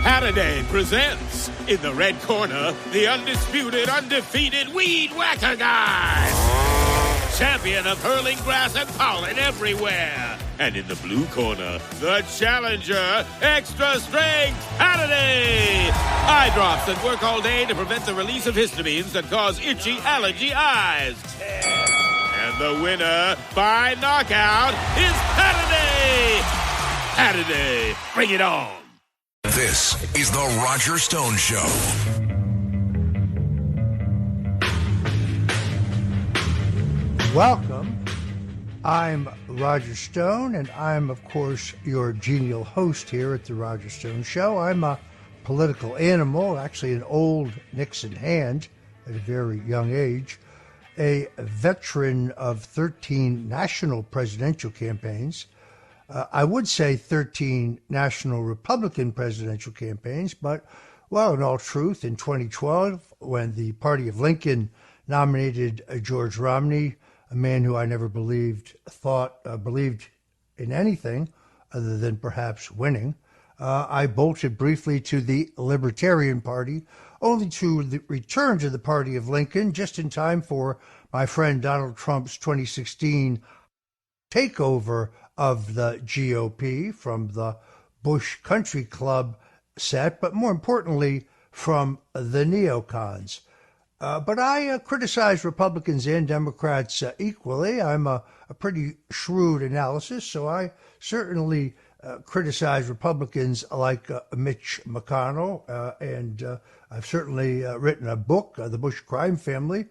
Halliday presents, in the red corner, the undisputed, undefeated Weed Whacker Guy. Champion of hurling grass and pollen everywhere. And in the blue corner, the challenger, extra strength Halliday. Eye drops that work all day to prevent the release of histamines that cause itchy allergy eyes. And the winner by knockout is Halliday. Halliday, bring it on. This is the Roger Stone Show. Welcome. I'm Roger Stone, and I'm, of course, your genial host here at the Roger Stone Show. I'm a political animal, actually an old Nixon hand at a very young age, a veteran of 13 national presidential campaigns. I would say 13 national Republican presidential campaigns, but, well, in all truth, in 2012, when the party of Lincoln nominated George Romney, a man who I never believed in anything other than perhaps winning, I bolted briefly to the Libertarian Party, only to return to the party of Lincoln just in time for my friend Donald Trump's 2016 takeover of the GOP from the Bush Country Club set, but more importantly, from the neocons. But I criticize Republicans and Democrats equally. I'm a pretty shrewd analysis, so I certainly criticize Republicans like Mitch McConnell, and I've certainly written a book, The Bush Crime Family,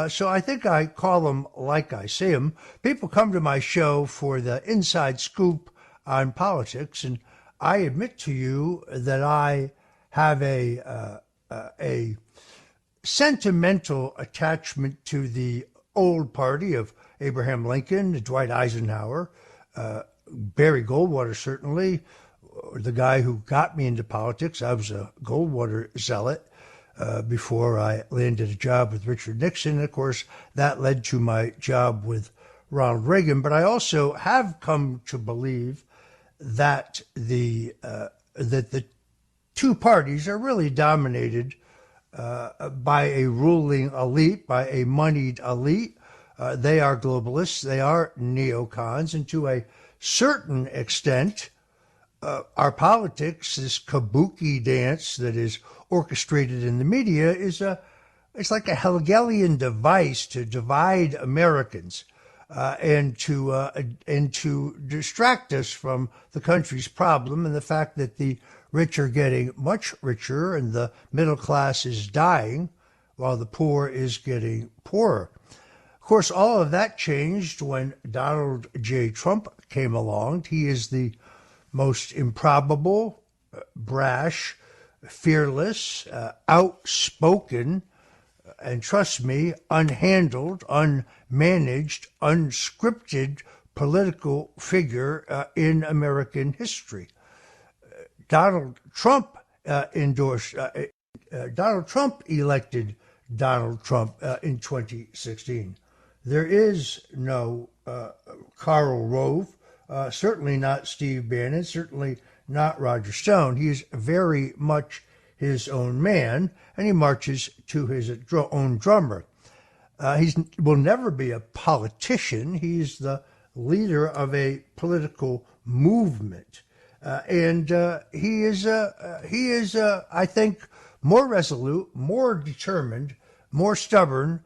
so I think I call them like I see them. People come to my show for the inside scoop on politics, and I admit to you that I have a sentimental attachment to the old party of Abraham Lincoln, Dwight Eisenhower, Barry Goldwater, certainly, the guy who got me into politics. I was a Goldwater zealot before I landed a job with Richard Nixon. And of course, that led to my job with Ronald Reagan. But I also have come to believe that the two parties are really dominated by a ruling elite, by a moneyed elite. They are globalists, they are neocons, and to a certain extent, our politics, this kabuki dance that is orchestrated in the media, it's like a Hegelian device to divide Americans and to distract us from the country's problem and the fact that the rich are getting much richer and the middle class is dying while the poor is getting poorer. Of course, all of that changed when Donald J. Trump came along. He is the most improbable, brash, fearless, outspoken, and trust me, unhandled, unmanaged, unscripted political figure in American history. Donald Trump elected Donald Trump in 2016. There is no Karl Rove, certainly not Steve Bannon, certainly not Roger Stone. He is very much his own man, and he marches to his own drummer. He will never be a politician. He's the leader of a political movement. And he is, I think, more resolute, more determined, more stubborn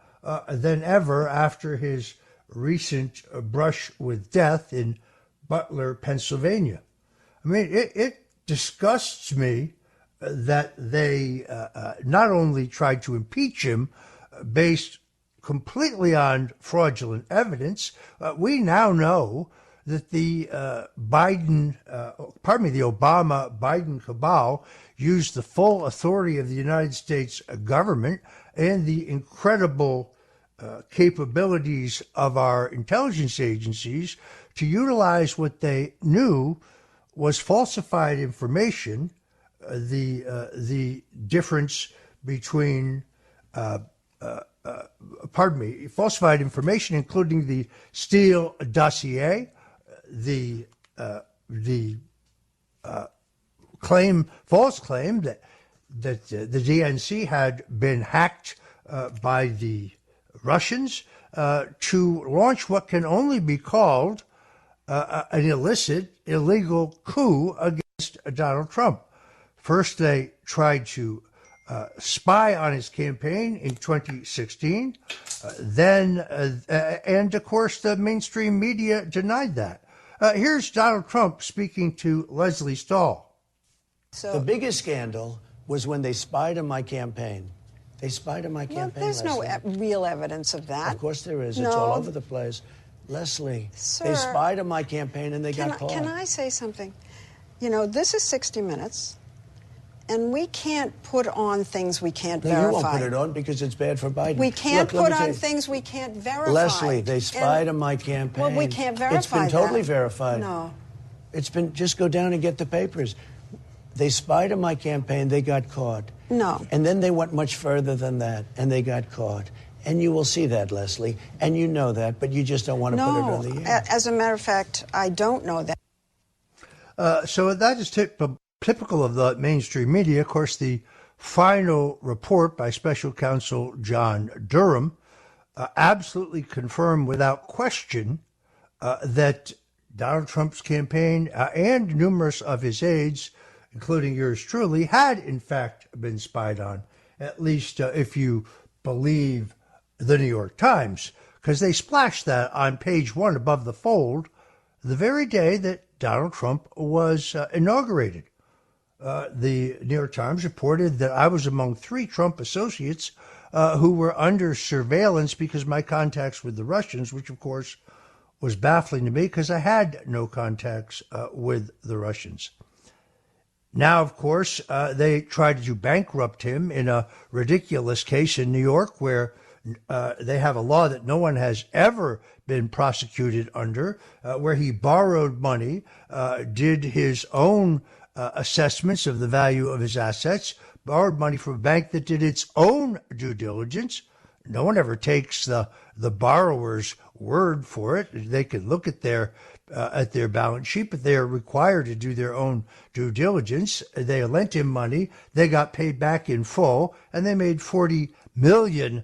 than ever after his recent brush with death in Butler, Pennsylvania. I mean, it disgusts me that they not only tried to impeach him based completely on fraudulent evidence, we now know that the Obama-Biden cabal used the full authority of the United States government and the incredible capabilities of our intelligence agencies to utilize what they knew was falsified information, the difference between falsified information, including the Steele dossier, the false claim that the DNC had been hacked by the Russians to launch what can only be called an illicit, illegal coup against Donald Trump. First, they tried to spy on his campaign in 2016. And of course, the mainstream media denied that. Here's Donald Trump speaking to Leslie Stahl. So, the biggest scandal was when they spied on my campaign. They spied on my campaign. Well, there's no real evidence of that. Of course there is. No. It's all over the place. Leslie, Sir, they spied on my campaign and they got caught. Can I say something? You know, this is 60 Minutes, and we can't put on things we can't verify. You won't put it on because it's bad for Biden. We can't put on things we can't verify. Leslie, they spied on my campaign. Well, we can't verify It's been totally verified. No. It's been, just go down and get the papers. They spied on my campaign, they got caught. No. And then they went much further than that, and they got caught. And you will see that, Leslie, and you know that, but you just don't want to put it on the air. As a matter of fact, I don't know that. So that is typical of the mainstream media. Of course, the final report by Special Counsel John Durham absolutely confirmed without question that Donald Trump's campaign and numerous of his aides, including yours truly, had in fact been spied on, at least if you believe the New York Times, because they splashed that on page 1 above the fold the very day that Donald Trump was inaugurated. The New York Times reported that I was among 3 Trump associates who were under surveillance because of my contacts with the Russians, which of course was baffling to me because I had no contacts with the Russians. Now, of course, they tried to bankrupt him in a ridiculous case in New York where they have a law that no one has ever been prosecuted under, where he borrowed money, did his own assessments of the value of his assets, borrowed money from a bank that did its own due diligence. No one ever takes the borrower's word for it. They can look at their balance sheet, but they are required to do their own due diligence. They lent him money. They got paid back in full, and they made $40 million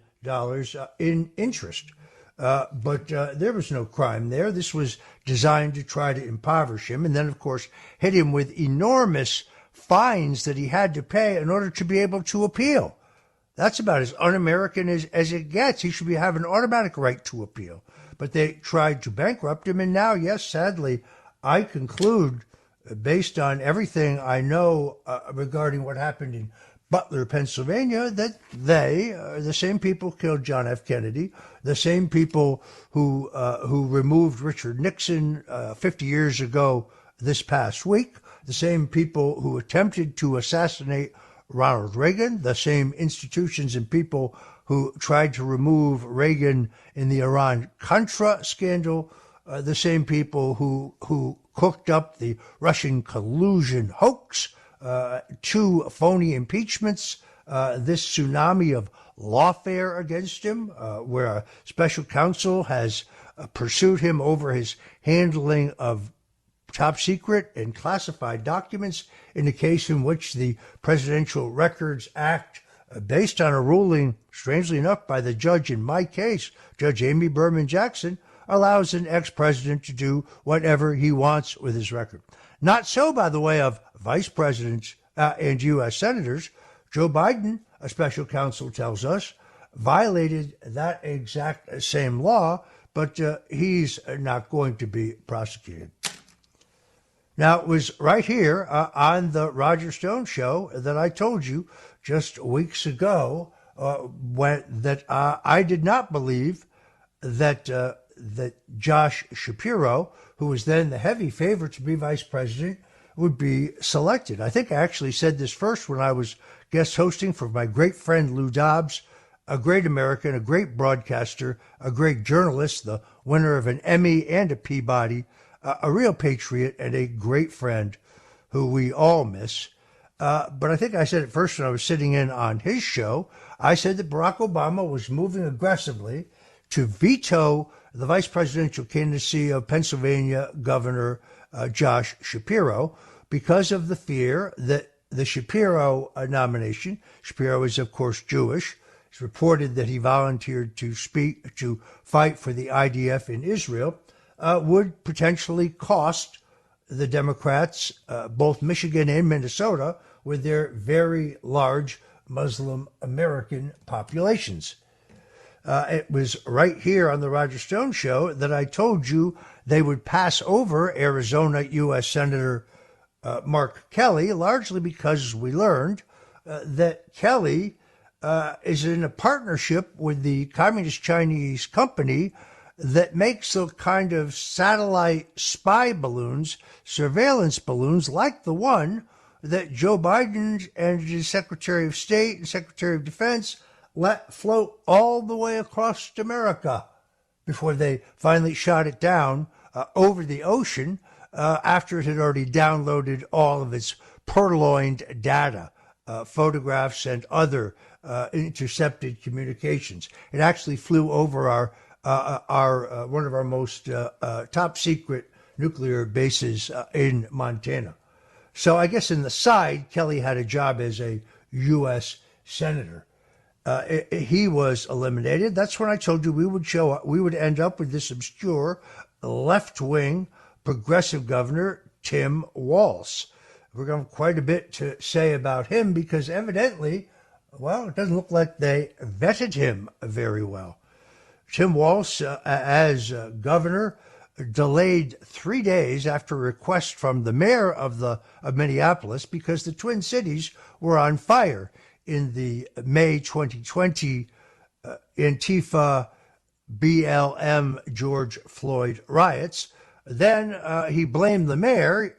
in interest. But there was no crime there. This was designed to try to impoverish him and then, of course, hit him with enormous fines that he had to pay in order to be able to appeal. That's about as un-American as it gets. He should have an automatic right to appeal. But they tried to bankrupt him. And now, yes, sadly, I conclude, based on everything I know regarding what happened in Butler, Pennsylvania, that they are the same people who killed John F. Kennedy, the same people who removed Richard Nixon 50 years ago this past week, the same people who attempted to assassinate Ronald Reagan, the same institutions and people who tried to remove Reagan in the Iran-Contra scandal, the same people who cooked up the Russian collusion hoax, 2 phony impeachments, this tsunami of lawfare against him, where a special counsel has pursued him over his handling of top secret and classified documents in a case in which the Presidential Records Act, based on a ruling, strangely enough, by the judge in my case, Judge Amy Berman Jackson, allows an ex-president to do whatever he wants with his record. Not so, by the way, of vice presidents and U.S. senators. Joe Biden, a special counsel tells us, violated that exact same law, but he's not going to be prosecuted. Now, it was right here on the Roger Stone Show that I told you just weeks ago that I did not believe that Josh Shapiro, who was then the heavy favorite to be vice president, would be selected. I think I actually said this first when I was guest hosting for my great friend Lou Dobbs, a great American, a great broadcaster, a great journalist, the winner of an Emmy and a Peabody, a real patriot and a great friend who we all miss. But I think I said it first when I was sitting in on his show. I said that Barack Obama was moving aggressively to veto the vice presidential candidacy of Pennsylvania Governor Josh Shapiro. because of the fear that the Shapiro nomination, Shapiro is, of course, Jewish. It's reported that he volunteered to fight for the IDF in Israel, would potentially cost the Democrats, both Michigan and Minnesota, with their very large Muslim American populations. It was right here on the Roger Stone Show that I told you they would pass over Arizona U.S. Senator Mark Kelly, largely because we learned that Kelly is in a partnership with the Communist Chinese company that makes the kind of satellite spy balloons, surveillance balloons, like the one that Joe Biden and his Secretary of State and Secretary of Defense let float all the way across America before they finally shot it down over the ocean after it had already downloaded all of its purloined data, photographs and other intercepted communications. It actually flew over our one of our most top secret nuclear bases in Montana. So I guess in the side, Kelly had a job as a U.S. Senator. He was eliminated. That's when I told you we would end up with this obscure left-wing progressive governor, Tim Walz. We're going to have quite a bit to say about him because evidently, well, it doesn't look like they vetted him very well. Tim Walz, as governor, delayed 3 days after a request from the mayor of Minneapolis because the Twin Cities were on fire in the May 2020 Antifa BLM George Floyd riots. Then he blamed the mayor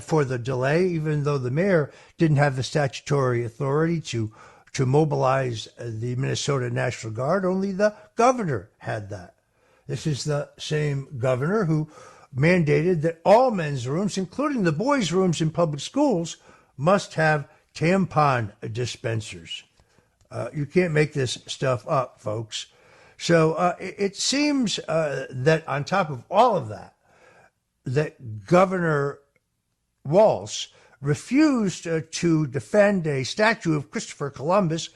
for the delay, even though the mayor didn't have the statutory authority to mobilize the Minnesota National Guard. Only the governor had that. This is the same governor who mandated that all men's rooms, including the boys' rooms in public schools, must have tampon dispensers. You can't make this stuff up, folks. So it seems that on top of all of that, that Governor Walz refused to defend a statue of Christopher Columbus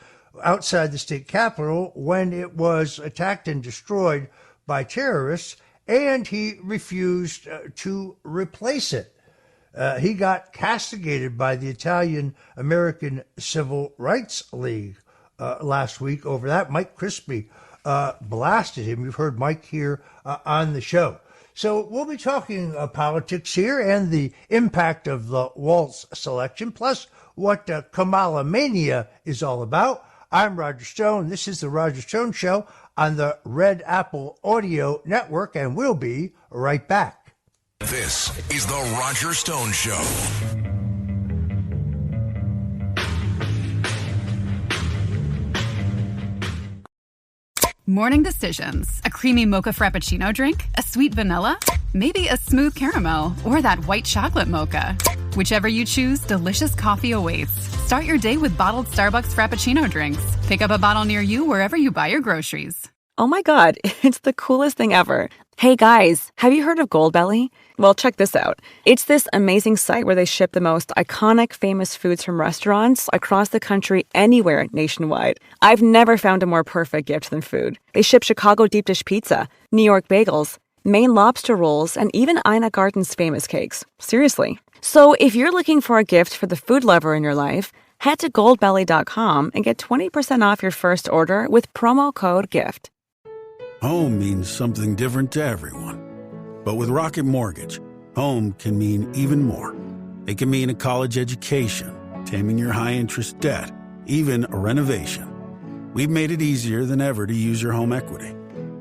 outside the state capitol when it was attacked and destroyed by terrorists, and he refused to replace it. He got castigated by the Italian American Civil Rights League last week over that. Mike Crispy blasted him. You've heard Mike here on the show. So we'll be talking politics here and the impact of the Walz selection, plus what Kamala Mania is all about. I'm Roger Stone. This is the Roger Stone Show on the Red Apple Audio Network, and we'll be right back. This is the Roger Stone Show. Morning decisions. A creamy mocha frappuccino drink? A sweet vanilla? Maybe a smooth caramel or that white chocolate mocha. Whichever you choose, delicious coffee awaits. Start your day with bottled Starbucks Frappuccino drinks. Pick up a bottle near you wherever you buy your groceries. Oh my God, it's the coolest thing ever. Hey guys, have you heard of Goldbelly? Well, check this out. It's this amazing site where they ship the most iconic, famous foods from restaurants across the country, anywhere nationwide. I've never found a more perfect gift than food. They ship Chicago deep dish pizza, New York bagels, Maine lobster rolls, and even Ina Garten's famous cakes. Seriously. So if you're looking for a gift for the food lover in your life, head to goldbelly.com and get 20% off your first order with promo code GIFT. Home means something different to everyone. But with Rocket Mortgage, home can mean even more. It can mean a college education, taming your high-interest debt, even a renovation. We've made it easier than ever to use your home equity.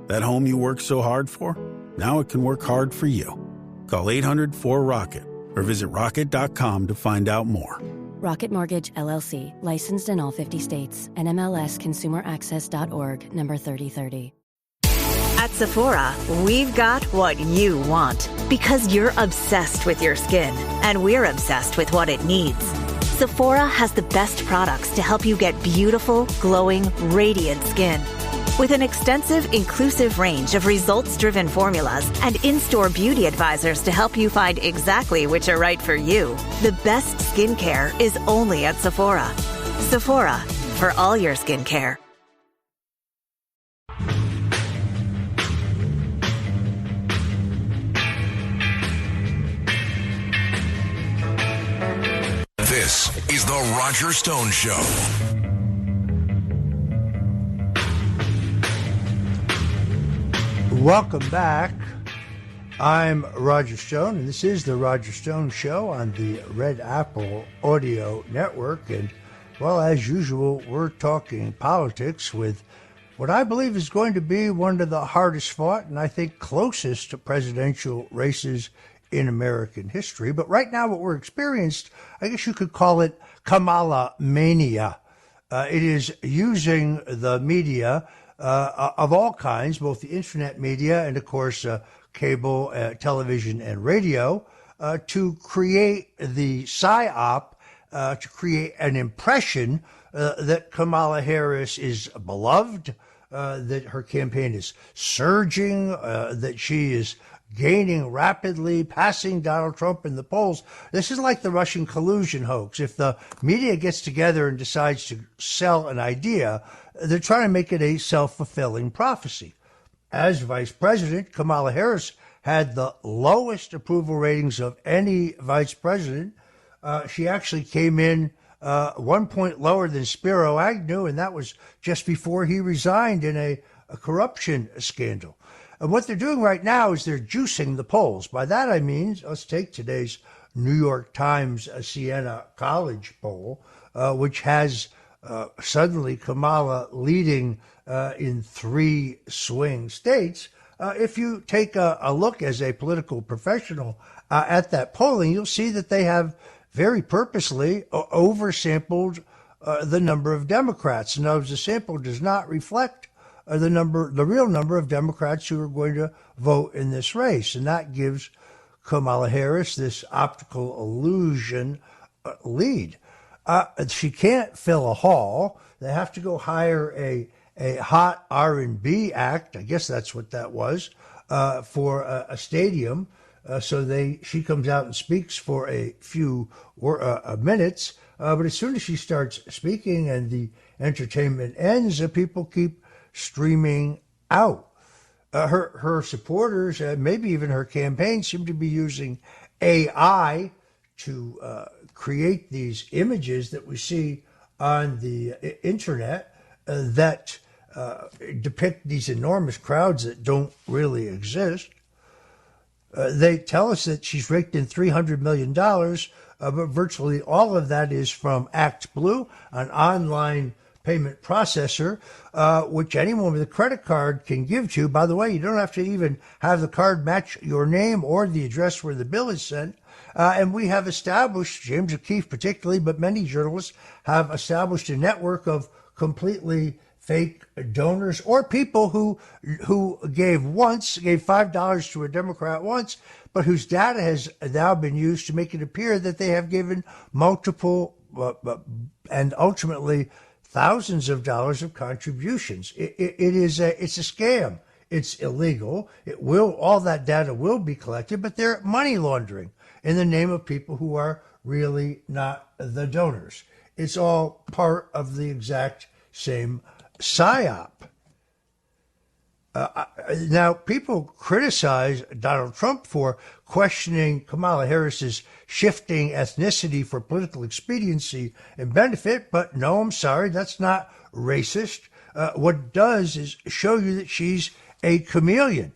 That home you worked so hard for, now it can work hard for you. Call 800-4ROCKET or visit rocket.com to find out more. Rocket Mortgage, LLC. Licensed in all 50 states. NMLSConsumerAccess.org. Number 3030. At Sephora, we've got what you want because you're obsessed with your skin, and we're obsessed with what it needs. Sephora has the best products to help you get beautiful, glowing, radiant skin. With an extensive, inclusive range of results-driven formulas and in-store beauty advisors to help you find exactly which are right for you, the best skincare is only at Sephora. Sephora, for all your skincare. This is The Roger Stone Show. Welcome back. I'm Roger Stone, and this is The Roger Stone Show on the Red Apple Audio Network. And, well, as usual, we're talking politics with what I believe is going to be one of the hardest fought and I think closest to presidential races in American history. But right now what we're experienced, I guess you could call it Kamala mania. It is using the media of all kinds, both the internet media and, of course, cable, television, and radio, to create the PSYOP, to create an impression that Kamala Harris is beloved, that her campaign is surging, that she is gaining rapidly, passing Donald Trump in the polls. This is like the Russian collusion hoax. If the media gets together and decides to sell an idea, they're trying to make it a self-fulfilling prophecy. As vice president, Kamala Harris had the lowest approval ratings of any vice president. She actually came in 1 point lower than Spiro Agnew, and that was just before he resigned in a corruption scandal. And what they're doing right now is they're juicing the polls. By that I mean, let's take today's New York Times Siena College poll, which has suddenly Kamala leading in 3 swing states. If you take a look as a political professional at that polling, you'll see that they have very purposely oversampled the number of Democrats. In other words, the sample does not reflect the real number of Democrats who are going to vote in this race. And that gives Kamala Harris this optical illusion lead. She can't fill a hall. They have to go hire a hot R&B act. I guess that's what that was, for a stadium. So she comes out and speaks for a few minutes. But as soon as she starts speaking and the entertainment ends, people keep streaming out. Her supporters, maybe even her campaign, seem to be using AI to create these images that we see on the internet that depict these enormous crowds that don't really exist. They tell us that she's raked in $300 million, but virtually all of that is from ActBlue, an online payment processor, which anyone with a credit card can give to. By the way, you don't have to even have the card match your name or the address where the bill is sent. And we have established, James O'Keefe particularly, but many journalists have established a network of completely fake donors or people who gave $5 to a Democrat once, but whose data has now been used to make it appear that they have given multiple and ultimately thousands of dollars of contributions. It's a scam. It's illegal. All that data will be collected, but they're money laundering in the name of people who are really not the donors. It's all part of the exact same PSYOP. Now, people criticize Donald Trump for questioning Kamala Harris's shifting ethnicity for political expediency and benefit, but no, I'm sorry, that's not racist. What it does is show you that she's a chameleon,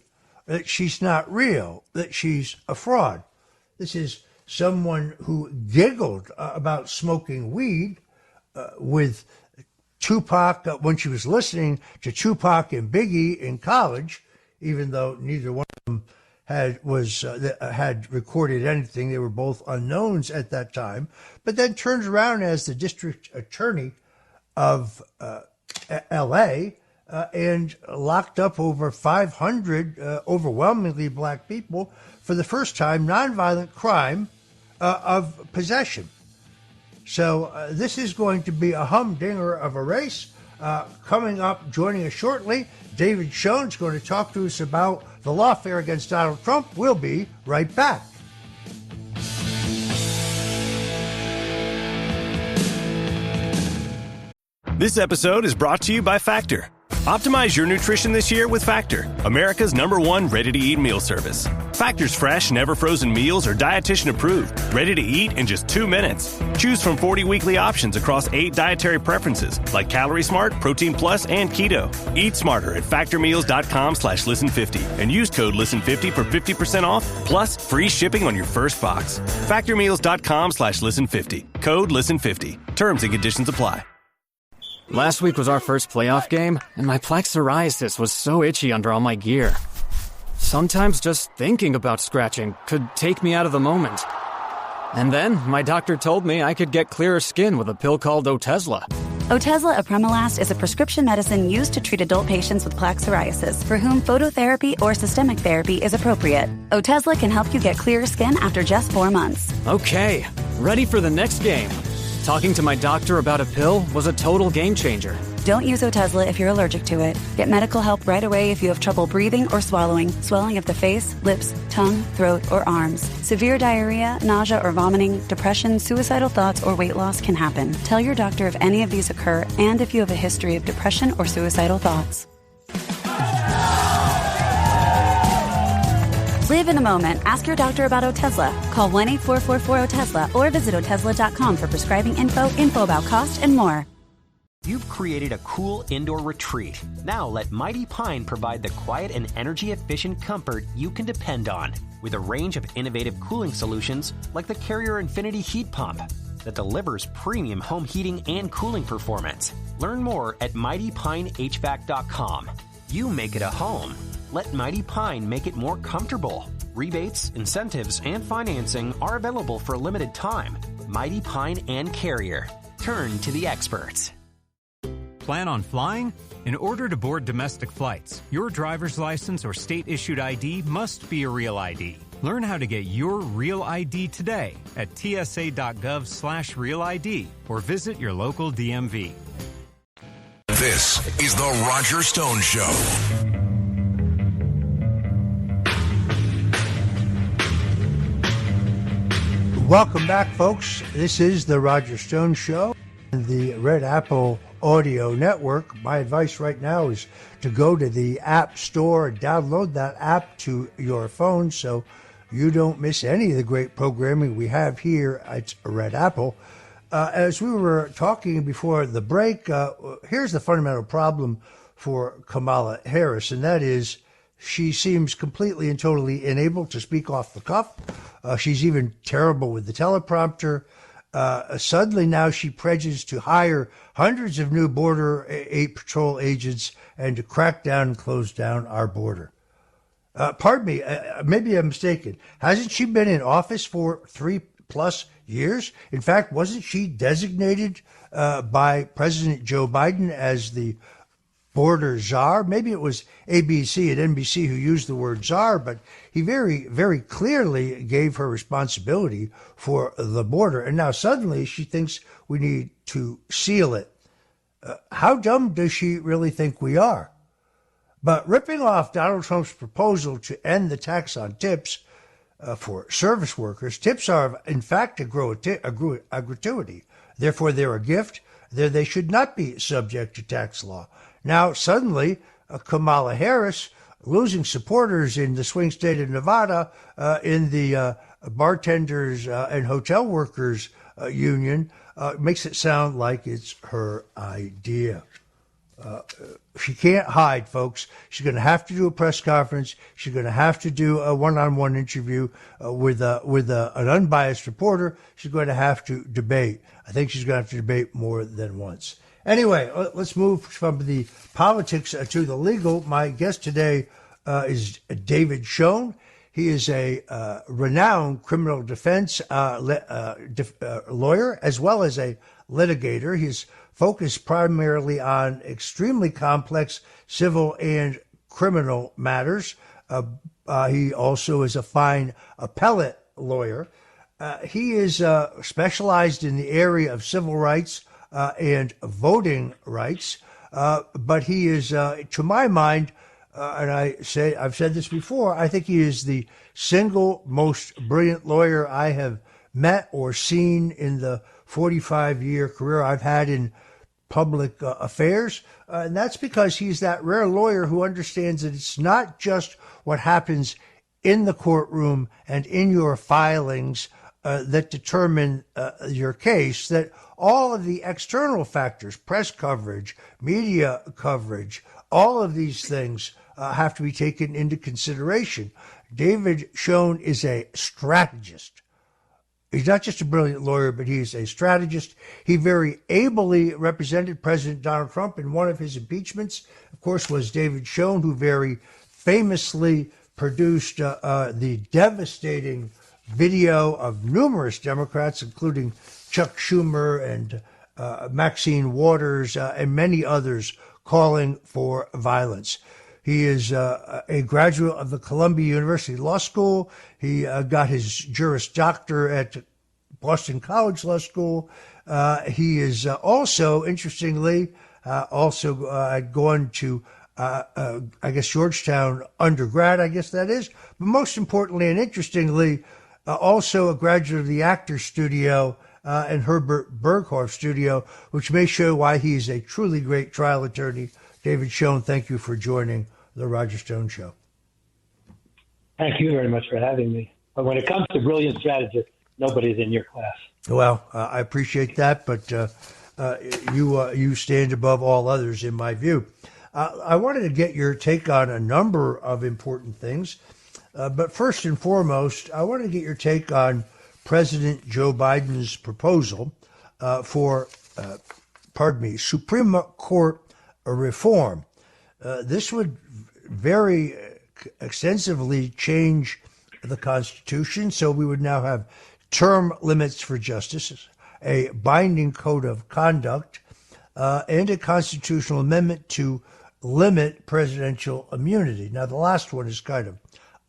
that she's not real, that she's a fraud. This is someone who giggled about smoking weed with Tupac when she was listening to Tupac and Biggie in college, even though neither one of them had recorded anything. They were both unknowns at that time. But then turns around as the district attorney of L.A. And locked up over 500 overwhelmingly black people for the first time, nonviolent crime of possession. So this is going to be a humdinger of a race. Coming up, joining us shortly, David Schoen's going to talk to us about the lawfare against Donald Trump. We'll be right back. This episode is brought to you by Factor. Optimize your nutrition this year with Factor, America's #1 ready-to-eat meal service. Factor's fresh, never-frozen meals are dietitian-approved, ready to eat in just 2 minutes. Choose from 40 weekly options across 8 dietary preferences, like Calorie Smart, Protein Plus, and Keto. Eat smarter at factormeals.com/listen50 and use code listen50 for 50% off, plus free shipping on your first box. Factormeals.com/listen50. Code listen50. Terms and conditions apply. Last week was our first playoff game, and my plaque psoriasis was so itchy under all my gear. Sometimes just thinking about scratching could take me out of the moment. And then my doctor told me I could get clearer skin with a pill called Otezla. Otezla apremilast is a prescription medicine used to treat adult patients with plaque psoriasis for whom phototherapy or systemic therapy is appropriate. Otezla can help you get clearer skin after just 4 months. Okay, ready for the next game. Talking to my doctor about a pill was a total game changer. Don't use Otezla if you're allergic to it. Get medical help right away if you have trouble breathing or swallowing, swelling of the face, lips, tongue, throat, or arms. Severe diarrhea, nausea or vomiting, depression, suicidal thoughts, or weight loss can happen. Tell your doctor if any of these occur and if you have a history of depression or suicidal thoughts. Live in the moment. Ask your doctor about Otezla. Call 1-844-4-OTEZLA or visit Otezla.com for prescribing info about cost, and more. You've created a cool indoor retreat. Now let Mighty Pine provide the quiet and energy-efficient comfort you can depend on with a range of innovative cooling solutions like the Carrier Infinity Heat Pump that delivers premium home heating and cooling performance. Learn more at MightyPineHVAC.com. You make it a home. Let Mighty Pine make it more comfortable. Rebates, incentives, and financing are available for a limited time. Mighty Pine and Carrier. Turn to the experts. Plan on flying? In order to board domestic flights, your driver's license or state-issued ID must be a real ID. Learn how to get your real ID today at tsa.gov/real ID or visit your local DMV. This is the Roger Stone Show. Welcome back, folks. This is the Roger Stone Show and the Red Apple Audio Network. My advice right now is to go to the App Store and download that app to your phone so you don't miss any of the great programming we have here at Red Apple. As we were talking before the break, here's the fundamental problem for Kamala Harris, and that is she seems completely and totally unable to speak off the cuff. She's even terrible with the teleprompter. Suddenly now she pledges to hire hundreds of new Border Patrol agents and to crack down and close down our border. Pardon me, maybe I'm mistaken. Hasn't she been in office for 3+ years? In fact, wasn't she designated by President Joe Biden as the border czar? Maybe it was ABC and NBC who used the word czar, but he very, very clearly gave her responsibility for the border. And now suddenly she thinks we need to seal it. How dumb does she really think we are? But ripping off Donald Trump's proposal to end the tax on tips for service workers, tips are, in fact, a gratuity. Therefore, they're a gift. They should not be subject to tax law. Now, suddenly, Kamala Harris, losing supporters in the swing state of Nevada, in the bartenders and hotel workers union, makes it sound like it's her idea. She can't hide, folks. She's going to have to do a press conference. She's going to have to do a one-on-one interview with an unbiased reporter. She's going to have to debate. I think she's going to have to debate more than once. Anyway, let's move from the politics to the legal. My guest today is David Schoen. He is a renowned criminal defense lawyer as well as a litigator. He's focused primarily on extremely complex civil and criminal matters. He also is a fine appellate lawyer. He is specialized in the area of civil rights and voting rights. But he is, to my mind, and I've said this before, I think he is the single most brilliant lawyer I have met or seen in the 45-year career I've had in public affairs. And that's because he's that rare lawyer who understands that it's not just what happens in the courtroom and in your filings that determine your case, that all of the external factors, press coverage, media coverage, all of these things have to be taken into consideration. David Schoen is a strategist. He's not just a brilliant lawyer, but he's a strategist. He very ably represented President Donald Trump in one of his impeachments, of course, was David Schoen, who very famously produced the devastating video of numerous Democrats, including Chuck Schumer and Maxine Waters and many others, calling for violence. He is a graduate of the Columbia University Law School. He got his Juris Doctor at Boston College Law School. He is also, interestingly, gone to, I guess, Georgetown undergrad, I guess that is. But most importantly and interestingly, also a graduate of the Actors Studio and Herbert Berghoff Studio, which may show why he is a truly great trial attorney. David Schoen, thank you for joining the Roger Stone Show. Thank you very much for having me. But when it comes to brilliant strategists, nobody's in your class. Well, I appreciate that, but you stand above all others in my view. I wanted to get your take on a number of important things, but first and foremost, I wanted to get your take on President Joe Biden's proposal for Supreme Court reform. This would very extensively change the Constitution, so we would now have term limits for justices, a binding code of conduct, and a constitutional amendment to limit presidential immunity. Now, the last one is kind of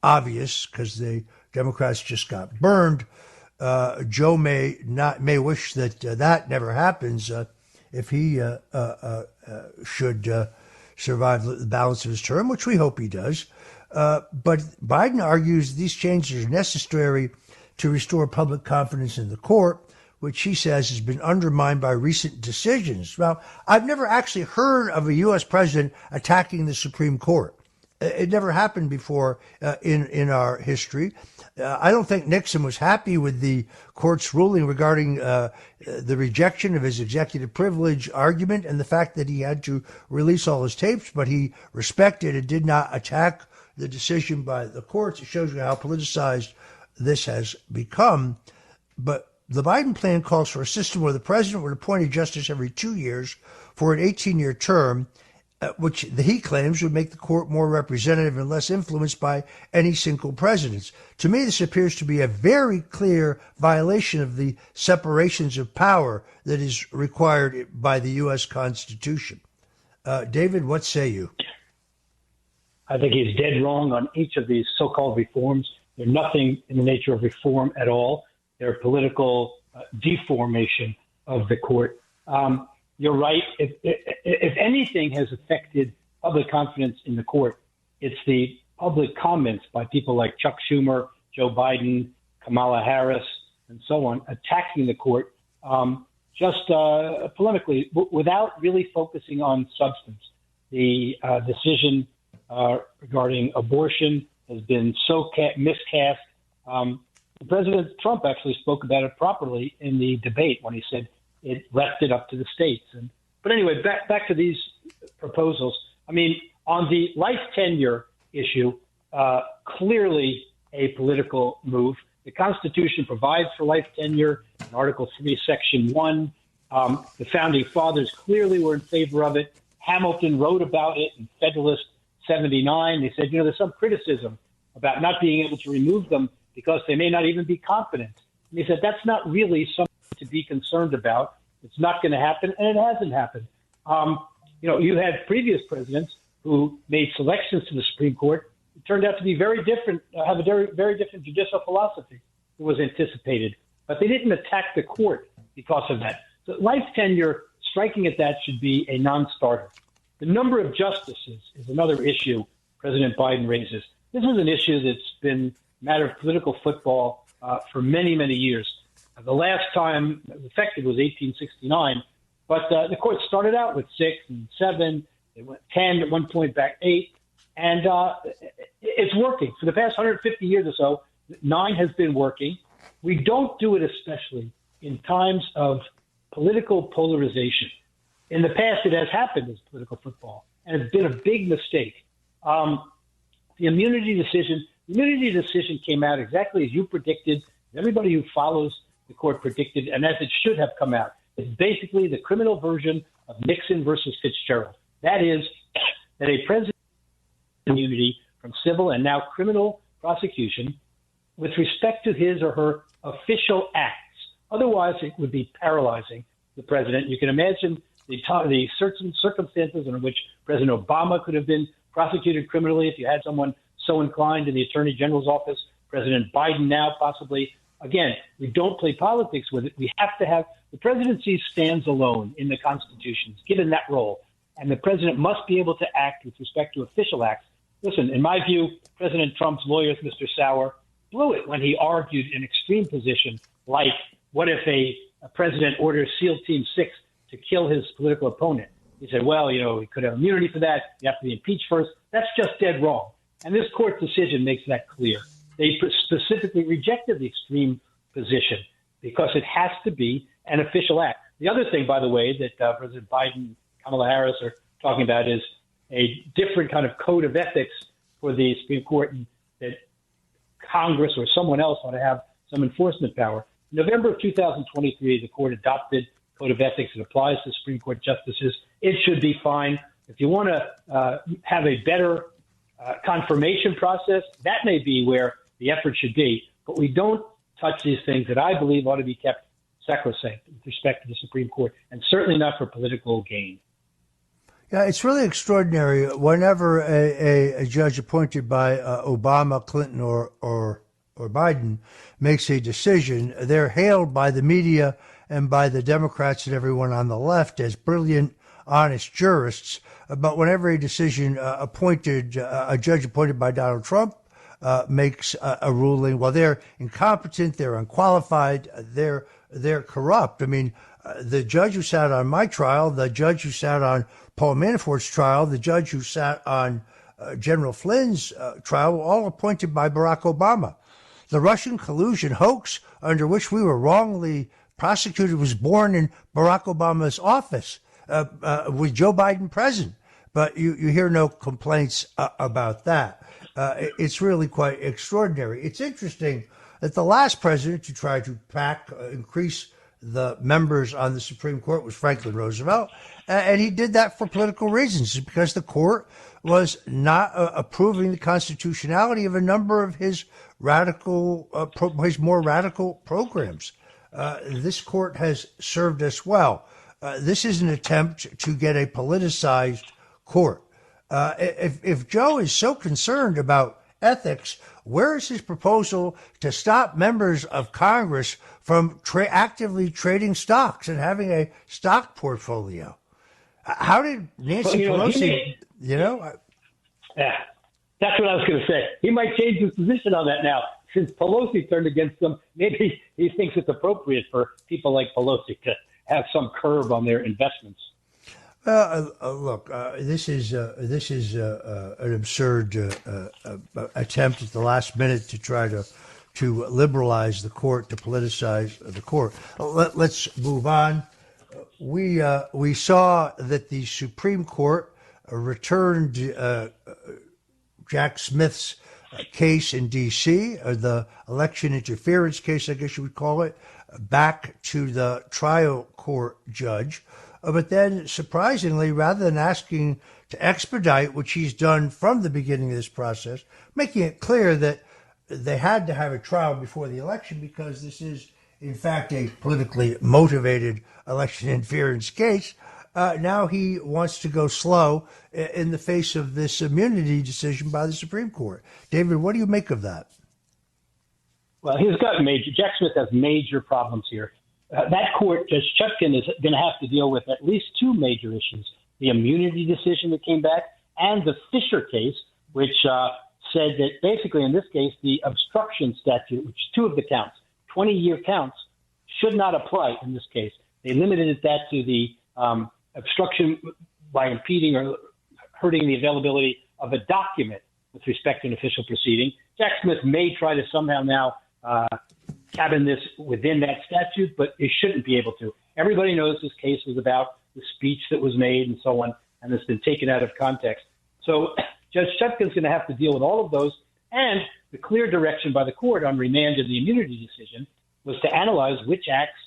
obvious because the Democrats just got burned. Joe may wish that that never happens if he should survive the balance of his term, which we hope he does. But Biden argues these changes are necessary to restore public confidence in the court, which he says has been undermined by recent decisions. Well, I've never actually heard of a U.S. president attacking the Supreme Court. It never happened before in our history. I don't think Nixon was happy with the court's ruling regarding the rejection of his executive privilege argument and the fact that he had to release all his tapes, but he respected and did not attack the decision by the courts. It shows you how politicized this has become. But the Biden plan calls for a system where the president would appoint a justice every 2 years for an 18-year term, which he claims would make the court more representative and less influenced by any single president. To me, this appears to be a very clear violation of the separations of power that is required by the U.S. Constitution. David, what say you? I think he's dead wrong on each of these so-called reforms. They're nothing in the nature of reform at all. They're political deformation of the court. You're right. If anything has affected public confidence in the court, it's the public comments by people like Chuck Schumer, Joe Biden, Kamala Harris, and so on, attacking the court just polemically without really focusing on substance. The decision regarding abortion has been so miscast. President Trump actually spoke about it properly in the debate when he said it left it up to the states. But anyway, back to these proposals. I mean, on the life tenure issue, clearly a political move. The Constitution provides for life tenure in Article 3, Section 1. The Founding Fathers clearly were in favor of it. Hamilton wrote about it in Federalist 79. They said, there's some criticism about not being able to remove them because they may not even be competent. And he said, that's not really something to be concerned about. It's not going to happen, and it hasn't happened. You had previous presidents who made selections to the Supreme Court. It turned out to be very different, have a very, very different judicial philosophy than was anticipated. But they didn't attack the court because of that. So life tenure, striking at that should be a non-starter. The number of justices is another issue President Biden raises. This is an issue that's been a matter of political football for many, many years. The last time it was effective was 1869, but the court started out with 6 and 7. It went 10 at one point, back 8, and it's working. For the past 150 years or so, 9 has been working. We don't do it especially in times of political polarization. In the past, it has happened as political football, and it's been a big mistake. The immunity decision came out exactly as you predicted, everybody who follows the court predicted, and as it should have come out. It's basically the criminal version of Nixon versus Fitzgerald. That is, that a president has immunity from civil and now criminal prosecution with respect to his or her official acts. Otherwise, it would be paralyzing the president. You can imagine the certain circumstances in which President Obama could have been prosecuted criminally if you had someone so inclined in the Attorney General's office. President Biden now possibly. Again, we don't play politics with it. We have to have the presidency stands alone in the Constitution, given that role. And the president must be able to act with respect to official acts. Listen, in my view, President Trump's lawyers, Mr. Sauer, blew it when he argued an extreme position like, what if a president orders SEAL Team 6 to kill his political opponent? He said, well, he could have immunity for that. You have to be impeached first. That's just dead wrong. And this court decision makes that clear. They specifically rejected the extreme position because it has to be an official act. The other thing, by the way, that President Biden and Kamala Harris are talking about is a different kind of code of ethics for the Supreme Court, and that Congress or someone else ought to have some enforcement power. In November of 2023, the court adopted code of ethics that applies to Supreme Court justices. It should be fine. If you want to have a better confirmation process, that may be where the effort should be. But we don't touch these things that I believe ought to be kept sacrosanct with respect to the Supreme Court, and certainly not for political gain. Yeah, it's really extraordinary. Whenever a judge appointed by Obama, Clinton, or Biden makes a decision, they're hailed by the media and by the Democrats and everyone on the left as brilliant, honest jurists. But whenever a decision a judge appointed by Donald Trump makes a ruling, well, they're incompetent, they're unqualified, they're corrupt. I mean, the judge who sat on my trial, the judge who sat on Paul Manafort's trial, the judge who sat on General Flynn's trial were all appointed by Barack Obama. The Russian collusion hoax under which we were wrongly prosecuted was born in Barack Obama's office with Joe Biden present. But you hear no complaints about that. It's really quite extraordinary. It's interesting that the last president to try to increase the members on the Supreme Court was Franklin Roosevelt, and he did that for political reasons, because the court was not approving the constitutionality of a number of his more radical programs. This court has served us well. This is an attempt to get a politicized court. If Joe is so concerned about ethics, where is his proposal to stop members of Congress from actively trading stocks and having a stock portfolio? How did Nancy Pelosi, Yeah, that's what I was going to say. He might change his position on that now. Since Pelosi turned against them, maybe he thinks it's appropriate for people like Pelosi to have some curb on their investments. Look, this is an absurd attempt at the last minute to try to liberalize the court, to politicize the court. Let's move on. We saw that the Supreme Court returned Jack Smith's case in D.C., the election interference case, I guess you would call it, back to the trial court judge. But then, surprisingly, rather than asking to expedite, which he's done from the beginning of this process, making it clear that they had to have a trial before the election because this is, in fact, a politically motivated election interference case, now he wants to go slow in the face of this immunity decision by the Supreme Court. David, what do you make of that? Well, Jack Smith has major problems here. That court, Judge Chutkan, is going to have to deal with at least two major issues. the immunity decision that came back, and the Fisher case, which said that basically in this case, the obstruction statute, which is two of the counts, 20-year counts, should not apply in this case. They limited that to the obstruction by impeding or hurting the availability of a document with respect to an official proceeding. Jack Smith may try to somehow now cabin this within that statute, but it shouldn't be able to. Everybody knows this case was about the speech that was made and so on, and it's been taken out of context. So Judge Chutkan's going to have to deal with all of those, and the clear direction by the court on remand of the immunity decision was to analyze which acts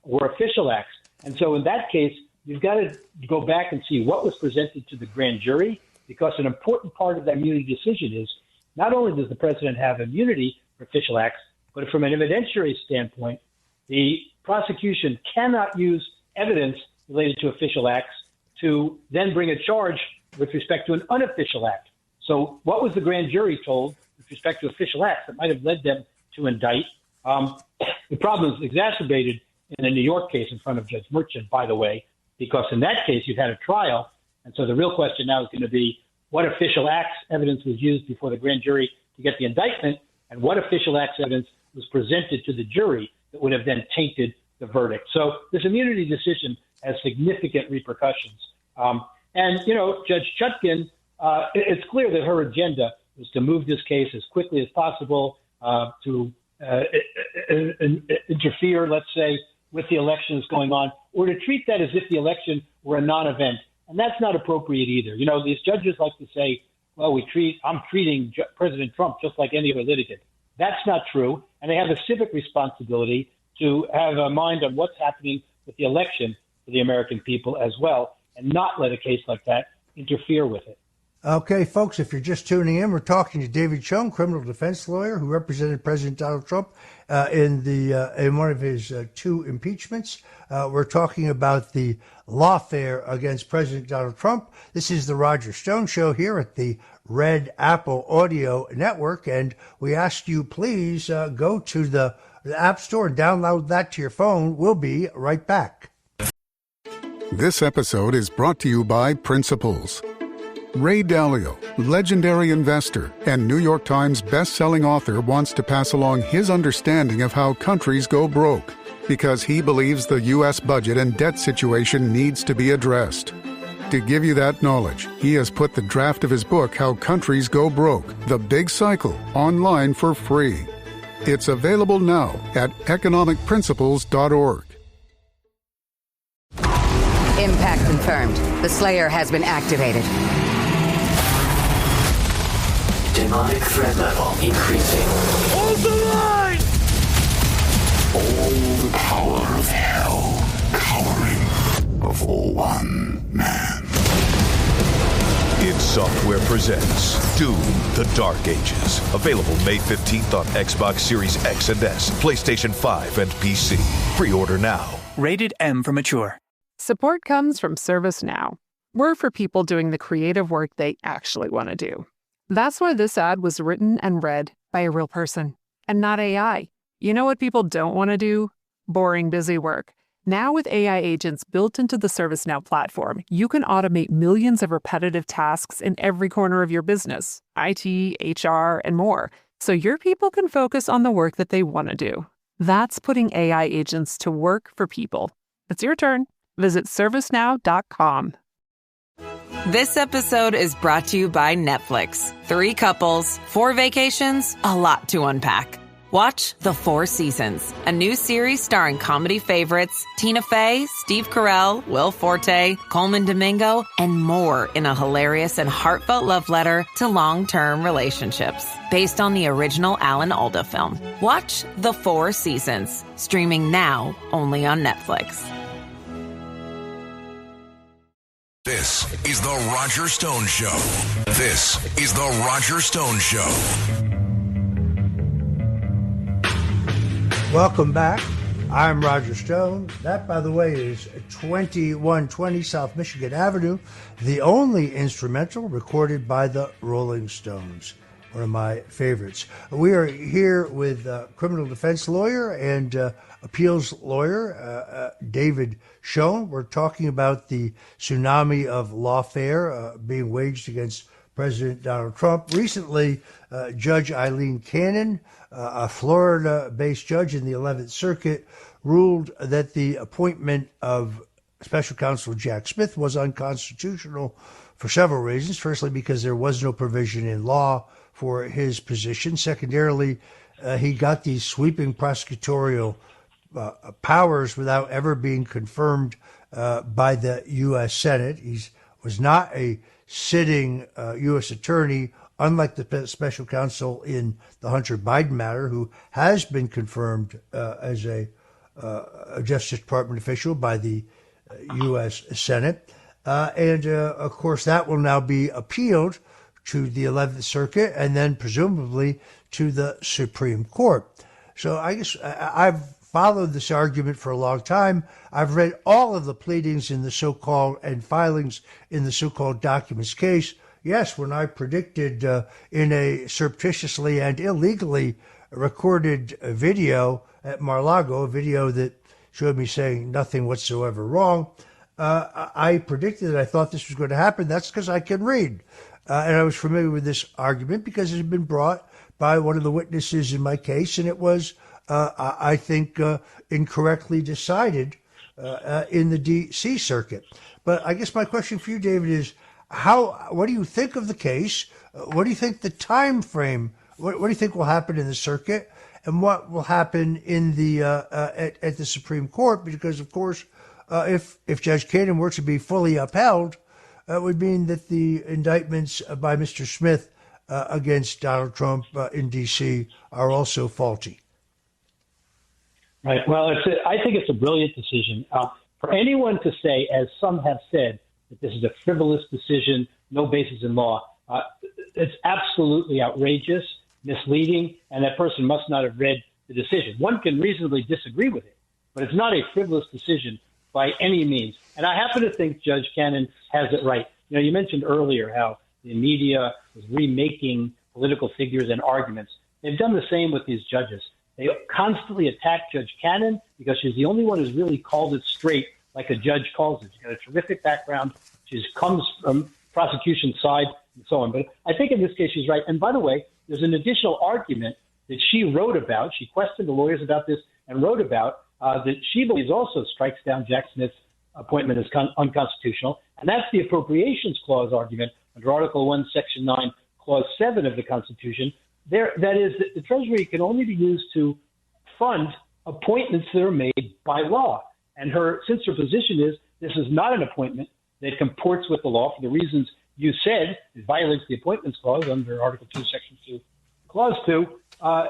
were official acts. And so in that case, you've got to go back and see what was presented to the grand jury, because an important part of that immunity decision is not only does the president have immunity for official acts, but from an evidentiary standpoint, the prosecution cannot use evidence related to official acts to then bring a charge with respect to an unofficial act. So what was the grand jury told with respect to official acts that might have led them to indict? The problem is exacerbated in the New York case in front of Judge Merchant, by the way, because in that case you've had a trial. And so the real question now is going to be what official acts evidence was used before the grand jury to get the indictment, and what official acts evidence was presented to the jury that would have then tainted the verdict. So this immunity decision has significant repercussions. And, you know, Judge Chutkan, it's clear that her agenda was to move this case as quickly as possible, to interfere, let's say, with the elections going on, or to treat that as if the election were a non-event. And that's not appropriate either. You know, these judges like to say, well, I'm treating President Trump just like any other litigant. That's not true. And they have a civic responsibility to have a mind on what's happening with the election for the American people as well, and not let a case like that interfere with it. Okay, folks, if you're just tuning in, we're talking to David Chung, criminal defense lawyer who represented President Donald Trump in one of his two impeachments. We're talking about the lawfare against President Donald Trump. This is the Roger Stone Show here at the Red Apple Audio Network, and we ask you please go to the App Store and download that to your phone. We'll be right back. This episode is brought to you by Principles. Ray Dalio, legendary investor and New York Times best-selling author, wants to pass along his understanding of how countries go broke, because he believes the U.S. budget and debt situation needs to be addressed. To give you that knowledge, he has put the draft of his book, How Countries Go Broke, The Big Cycle, online for free. It's available now at economicprinciples.org. Impact confirmed. The Slayer has been activated. Demonic threat level increasing. Hold the line! All the power of hell cowering before one man. id Software presents Doom: The Dark Ages. Available May 15th on Xbox Series X and S, PlayStation 5, and PC. Pre-order now. Rated M for mature. Support comes from ServiceNow. We're for people doing the creative work they actually want to do. That's why this ad was written and read by a real person, and not AI. You know what people don't want to do? Boring, busy work. Now with AI agents built into the ServiceNow platform, you can automate millions of repetitive tasks in every corner of your business, IT, HR, and more, so your people can focus on the work that they want to do. That's putting AI agents to work for people. It's your turn. Visit ServiceNow.com. This episode is brought to you by Netflix. 3 couples, 4 vacations, a lot to unpack. Watch The 4 Seasons, a new series starring comedy favorites Tina Fey, Steve Carell, Will Forte, Coleman Domingo, and more in a hilarious and heartfelt love letter to long-term relationships. Based on the original Alan Alda film. Watch The 4 Seasons, streaming now only on Netflix. This is The Roger Stone Show. This is The Roger Stone Show. Welcome back. I'm Roger Stone. That, by the way, is 2120 South Michigan Avenue, the only instrumental recorded by the Rolling Stones. one of my favorites. We are here with criminal defense lawyer and appeals lawyer David Schoen. We're talking about the tsunami of lawfare being waged against President Donald Trump. Recently, Judge Eileen Cannon, a Florida-based judge in the 11th Circuit, ruled that the appointment of Special Counsel Jack Smith was unconstitutional for several reasons. Firstly, because there was no provision in law for his position. Secondarily, he got these sweeping prosecutorial powers without ever being confirmed by the U.S. Senate. He was not a sitting U.S. attorney, unlike the special counsel in the Hunter Biden matter, who has been confirmed as a Justice Department official by the U.S. Senate. And of course, that will now be appealed to the 11th Circuit and then presumably to the Supreme Court. So I guess I've followed this argument for a long time. I've read all of the pleadings in the so-called and filings in the so-called documents case. Yes, when I predicted in a surreptitiously and illegally recorded video at Mar-a-Lago, a video that showed me saying nothing whatsoever wrong, I predicted that I thought this was going to happen. That's because I can read. And I was familiar with this argument because it had been brought by one of the witnesses in my case, and it was, I think, incorrectly decided in the D.C. Circuit. But I guess my question for you, David, is what do you think of the case? What do you think the time frame, what do you think will happen in the circuit? And what will happen in the at the Supreme Court? Because, of course, if Judge Cannon were to be fully upheld, it would mean that the indictments by Mr. Smith against Donald Trump in D.C. are also faulty. Right. Well, I think it's a brilliant decision. For anyone to say, as some have said, that this is a frivolous decision, no basis in law, it's absolutely outrageous, misleading, and that person must not have read the decision. One can reasonably disagree with it, but it's not a frivolous decision by any means. And I happen to think Judge Cannon has it right. You know, you mentioned earlier how the media was remaking political figures and arguments. They've done the same with these judges. They constantly attack Judge Cannon because she's the only one who's really called it straight like a judge calls it. She's got a terrific background. She comes from prosecution side and so on. But I think in this case she's right. And by the way, there's an additional argument that she wrote about. She questioned the lawyers about this and wrote about that she believes also strikes down Jack Smith's appointment as unconstitutional. And that's the Appropriations Clause argument under Article 1, Section 9, Clause 7 of the Constitution. That is, the Treasury can only be used to fund appointments that are made by law. And since her position is this is not an appointment that comports with the law for the reasons you said, it violates the Appointments Clause under Article 2, Section 2, Clause 2,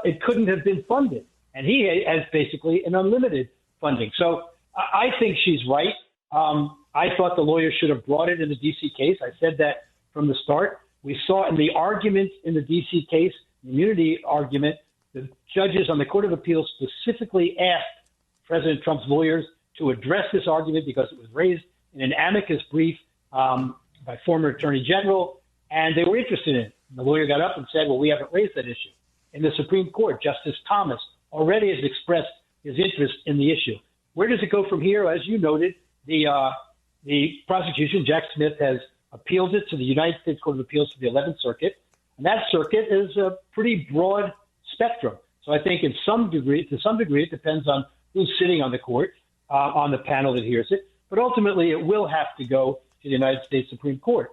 it couldn't have been funded. And he has basically an unlimited funding. So I think she's right. I thought the lawyers should have brought it in the D.C. case. I said that from the start. We saw in the argument in the D.C. case, the immunity argument, the judges on the Court of Appeals specifically asked President Trump's lawyers to address this argument because it was raised in an amicus brief by former Attorney General, and they were interested in it. And the lawyer got up and said, well, we haven't raised that issue. In the Supreme Court, Justice Thomas already has expressed his interest in the issue. Where does it go from here? As you noted, the prosecution, Jack Smith, has appealed it to the United States Court of Appeals to the 11th Circuit, and that circuit is a pretty broad spectrum. So I think to some degree, it depends on who's sitting on the court, on the panel that hears it. But ultimately, it will have to go to the United States Supreme Court.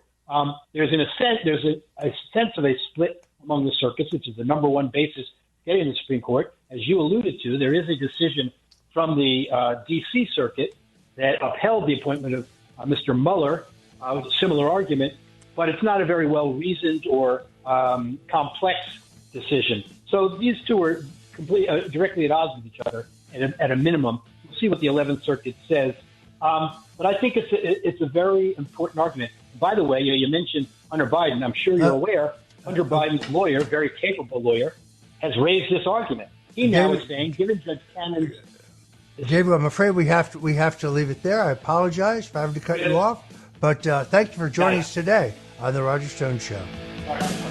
There's a sense of a split among the circuits, which is the number one basis getting the Supreme Court. As you alluded to, there is a decision from the D.C. Circuit that upheld the appointment of Mr. Mueller with a similar argument, but it's not a very well-reasoned or complex decision. So these two are directly at odds with each other at a minimum. We'll see what the 11th Circuit says. But I think it's a very important argument. By the way, you mentioned Hunter Biden. I'm sure you're aware Hunter Biden's lawyer, very capable lawyer, has raised this argument. He now is saying, given Judge Cannon's... David, I'm afraid we have to leave it there. I apologize for having to cut you off. But thank you for joining us today on The Roger Stone Show. All right.